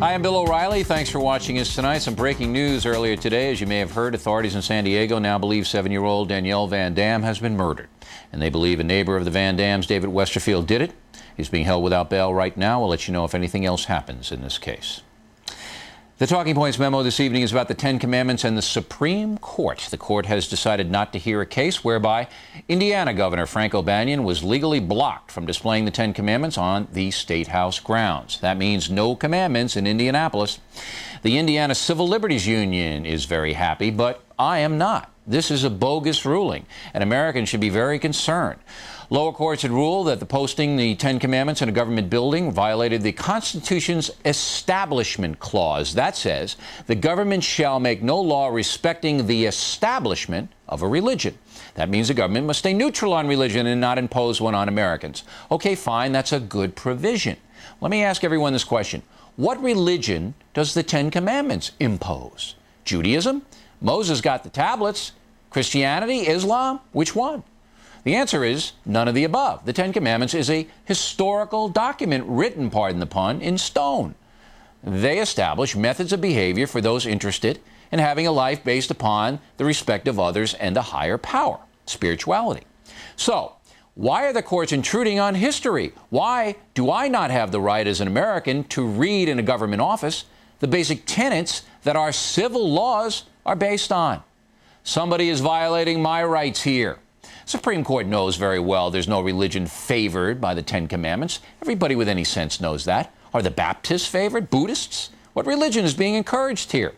Hi, I'm Bill O'Reilly. Thanks for watching us tonight. Some breaking news earlier today. As you may have heard, authorities in San Diego now believe 7-year-old Danielle Van Dam has been murdered. And they believe a neighbor of the Van Dams, David Westerfield, did it. He's being held without bail right now. We'll let you know if anything else happens in this case. The Talking Points memo this evening is about the Ten Commandments and the Supreme Court. The court has decided not to hear a case whereby Indiana Governor Frank O'Banion was legally blocked from displaying the Ten Commandments on the State House grounds. That means no commandments in Indianapolis. The Indiana Civil Liberties Union is very happy, but I am not. This is a bogus ruling, and Americans should be very concerned. Lower courts had ruled that the posting the Ten Commandments in a government building violated the Constitution's Establishment Clause. That says the government shall make no law respecting the establishment of a religion. That means the government must stay neutral on religion and not impose one on Americans. Okay, fine, that's a good provision. Let me ask everyone this question. What religion does the Ten Commandments impose? Judaism? Moses got the tablets. Christianity? Islam? Which one? The answer is none of the above. The Ten Commandments is a historical document written, pardon the pun, in stone. They establish methods of behavior for those interested in having a life based upon the respect of others and a higher power, spirituality. So, why are the courts intruding on history? Why do I not have the right as an American to read in a government office the basic tenets that our civil laws are based on? Somebody is violating my rights here. Supreme Court knows very well there's no religion favored by the Ten Commandments. Everybody with any sense knows that. Are the Baptists favored? Buddhists? What religion is being encouraged here?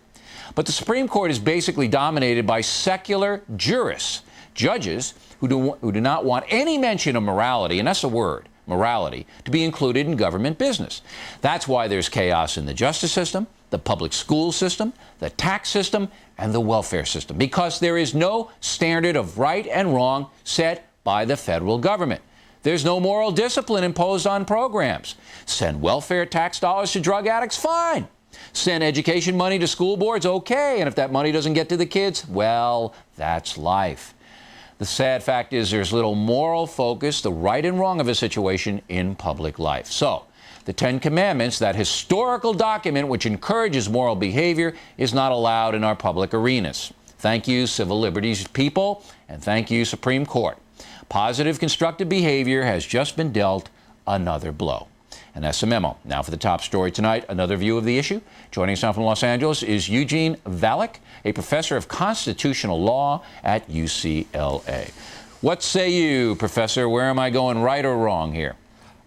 But the Supreme Court is basically dominated by secular jurists, judges who do not want any mention of morality, and that's a word, morality, to be included in government business. That's why there's chaos in the justice system, the public school system, the tax system, and the welfare system, because there is no standard of right and wrong set by the federal government. There's no moral discipline imposed on programs. Send welfare tax dollars to drug addicts? Fine. Send education money to school boards? Okay. And if that money doesn't get to the kids, well, that's life. The sad fact is there's little moral focus, the right and wrong of a situation in public life. So, the Ten Commandments, that historical document which encourages moral behavior, is not allowed in our public arenas. Thank you, civil liberties people, and thank you, Supreme Court. Positive, constructive behavior has just been dealt another blow. And that's the memo. Now for the top story tonight, another view of the issue. Joining us now from Los Angeles is Eugene Valek, a professor of constitutional law at UCLA. What say you, Professor? Where am I going right or wrong here?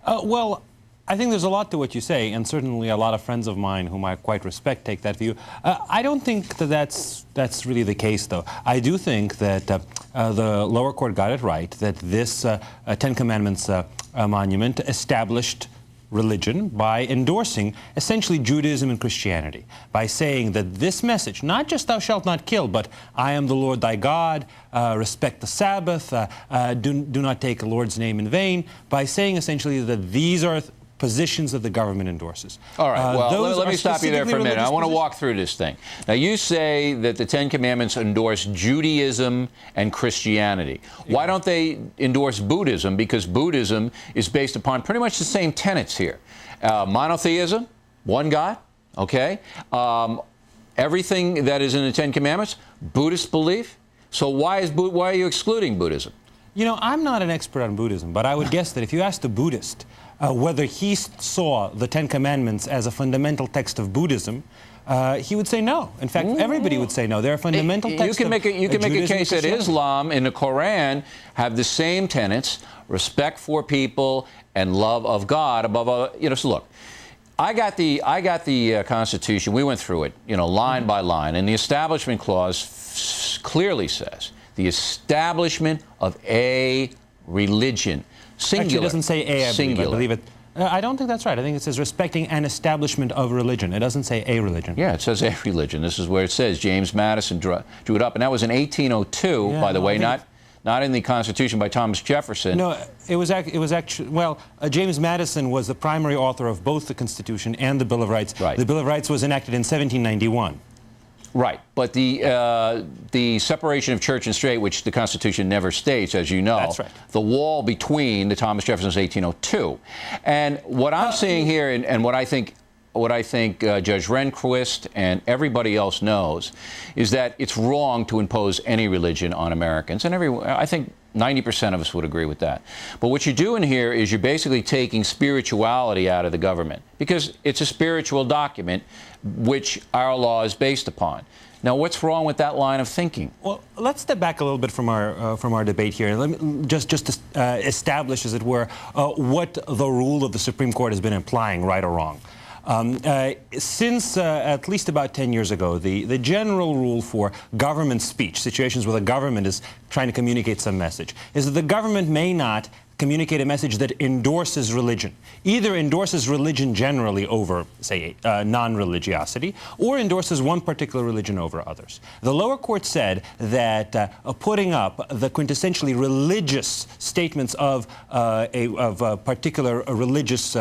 Well, I think there's a lot to what you say, and certainly a lot of friends of mine whom I quite respect take that view. I don't think that that's really the case, though. I do think that the lower court got it right, that this Ten Commandments monument established religion by endorsing essentially Judaism and Christianity, by saying that this message, not just thou shalt not kill, but I am the Lord thy God, respect the Sabbath, do not take the Lord's name in vain, by saying essentially that these are positions that the government endorses. All right, well, let me stop you there for a minute. I want to walk through this thing. Now, you say that the Ten Commandments endorse Judaism and Christianity. Yeah. Why don't they endorse Buddhism? Because Buddhism is based upon pretty much the same tenets here. Monotheism, one God, okay? Everything that is in the Ten Commandments, Buddhist belief. So why are you excluding Buddhism? You know, I'm not an expert on Buddhism, but I would guess that if you asked a Buddhist whether he saw the Ten Commandments as a fundamental text of Buddhism, he would say no. In fact, everybody would say no. They're a fundamental text you can make a case that Islam and the Quran have the same tenets: respect for people and love of God above all. You know, so look, I got the Constitution. We went through it, you know, line by line, and the Establishment Clause clearly says the establishment of a religion. Singular. Actually, it doesn't say Singular. I believe it. I don't think that's right. I think it says respecting an establishment of religion. It doesn't say a religion. Yeah, it says a religion. This is where it says. James Madison drew it up, and that was in 1802, by the way, not in the Constitution by Thomas Jefferson. No, it was actually, well, James Madison was the primary author of both the Constitution and the Bill of Rights. Right. The Bill of Rights was enacted in 1791. Right, but the separation of church and state, which the Constitution never states, as you know, that's right. The wall between the Thomas Jefferson's 1802, and what I'm seeing here, and what I think what I think Judge Rehnquist and everybody else knows is that it's wrong to impose any religion on Americans. And I think 90% of us would agree with that. But what you're doing here is you're basically taking spirituality out of the government because it's a spiritual document which our law is based upon. Now, what's wrong with that line of thinking? Well, let's step back a little bit from our debate here. Let me just establish, as it were, what the rule of the Supreme Court has been implying, right or wrong. Since at least about 10 years ago, the general rule for government speech, situations where the government is trying to communicate some message, is that the government may not communicate a message that endorses religion, either endorses religion generally over, say, non-religiosity, or endorses one particular religion over others. The lower court said that putting up the quintessentially religious statements of particular religious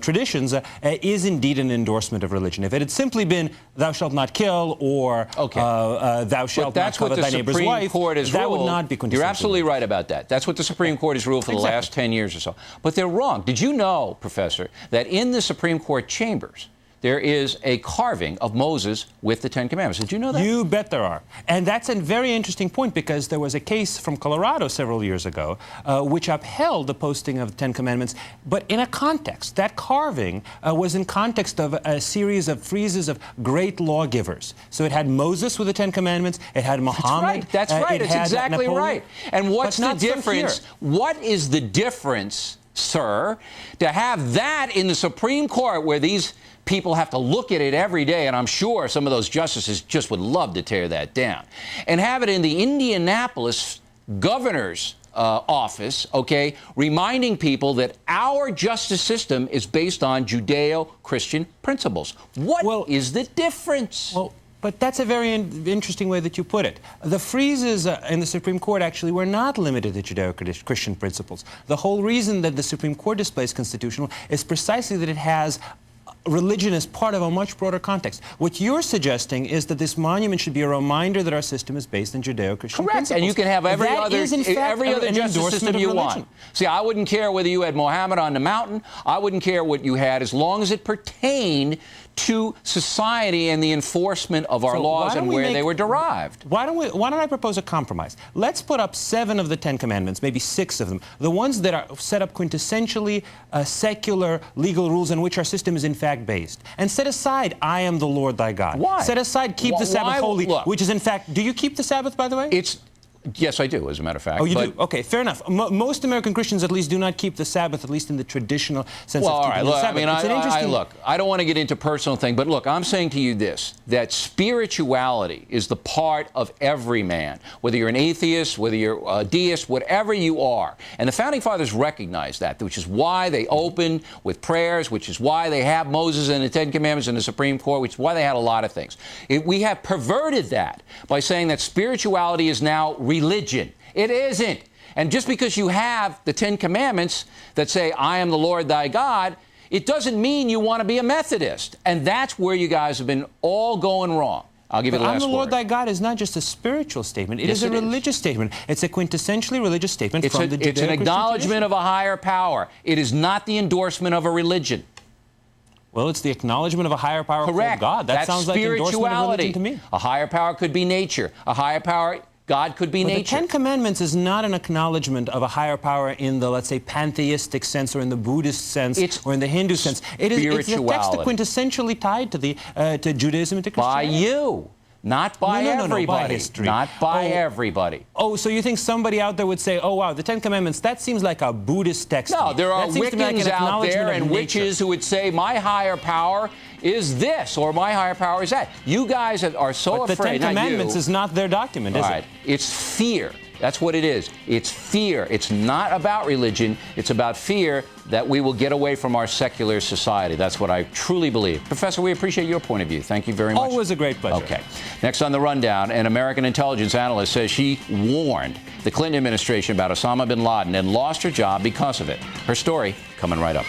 traditions is indeed an endorsement of religion. If it had simply been, thou shalt not kill, or thou shalt not covet thy neighbor's wife, that would not be quintessential. You're absolutely right about that. That's what the Supreme Court has ruled for the last 10 years or so. But they're wrong. Did you know, Professor, that in the Supreme Court chambers, there is a carving of Moses with the Ten Commandments? Did you know that? You bet there are. And that's a very interesting point, because there was a case from Colorado several years ago which upheld the posting of the Ten Commandments, but in a context. That carving was in context of a series of friezes of great lawgivers. So it had Moses with the Ten Commandments, it had Muhammad. That's right. It's exactly Napoleon. right. And what's the difference? What is the difference, sir, to have that in the Supreme Court where these people have to look at it every day, and I'm sure some of those justices just would love to tear that down, and have it in the Indianapolis governor's office, okay, reminding people that our justice system is based on Judeo-Christian principles? What is the difference? Well, but that's a very interesting way that you put it. The friezes in the Supreme Court actually were not limited to Judeo-Christian principles. The whole reason that the Supreme Court displays constitutional is precisely that it has religion as part of a much broader context. What you're suggesting is that this monument should be a reminder that our system is based on Judeo-Christian principles. And you can have every other justice system you want. See, I wouldn't care whether you had Mohammed on the mountain. I wouldn't care what you had, as long as it pertained to society and the enforcement of our laws and where they were derived. Why don't I propose a compromise? Let's put up 7 of the 10 commandments, maybe 6 of them, the ones that are set up quintessentially secular legal rules in which our system is in fact based, and set aside, I am the Lord thy God. Why? Set aside, keep the Sabbath holy, which is in fact, do you keep the Sabbath, by the way? Yes, I do, as a matter of fact. Oh, you do? Okay, fair enough. Most American Christians, at least, do not keep the Sabbath, at least in the traditional sense of keeping the Sabbath. Look, I don't want to get into personal thing, but look, I'm saying to you this, that spirituality is the part of every man, whether you're an atheist, whether you're a deist, whatever you are. And the Founding Fathers recognized that, which is why they opened with prayers, which is why they have Moses and the Ten Commandments in the Supreme Court, which is why they had a lot of things. We have perverted that by saying that spirituality is now religion. It isn't. And just because you have the Ten Commandments that say, I am the Lord thy God, it doesn't mean you want to be a Methodist. And that's where you guys have been all going wrong. I'll give you the last word. I'm the Lord thy God is not just a spiritual statement. It is a religious statement. It's a quintessentially religious statement from the Judeo-Christian It's an acknowledgement of a higher power. It is not the endorsement of a religion. Well, it's the acknowledgement of a higher power called God. That sounds like spirituality. Endorsement of religion to me. A higher power could be nature. A higher power, God could be nature. The Ten Commandments is not an acknowledgement of a higher power in the, let's say, pantheistic sense, or in the Buddhist sense, or in the Hindu sense. It's a text quintessentially tied to to Judaism and to Christianity. By you. Not by everybody. By history. Not by everybody. Oh, so you think somebody out there would say, oh, wow, the Ten Commandments, that seems like a Buddhist text. No, there are Wiccans out there and witches who would say, my higher power is this, or my higher power is that. You guys are so afraid. But the Ten Commandments is not their document, is it? It's fear. That's what it is. It's fear. It's not about religion. It's about fear that we will get away from our secular society. That's what I truly believe. Professor, we appreciate your point of view. Thank you very much. Always a great pleasure. Okay. Next on the rundown, an American intelligence analyst says she warned the Clinton administration about Osama bin Laden and lost her job because of it. Her story coming right up.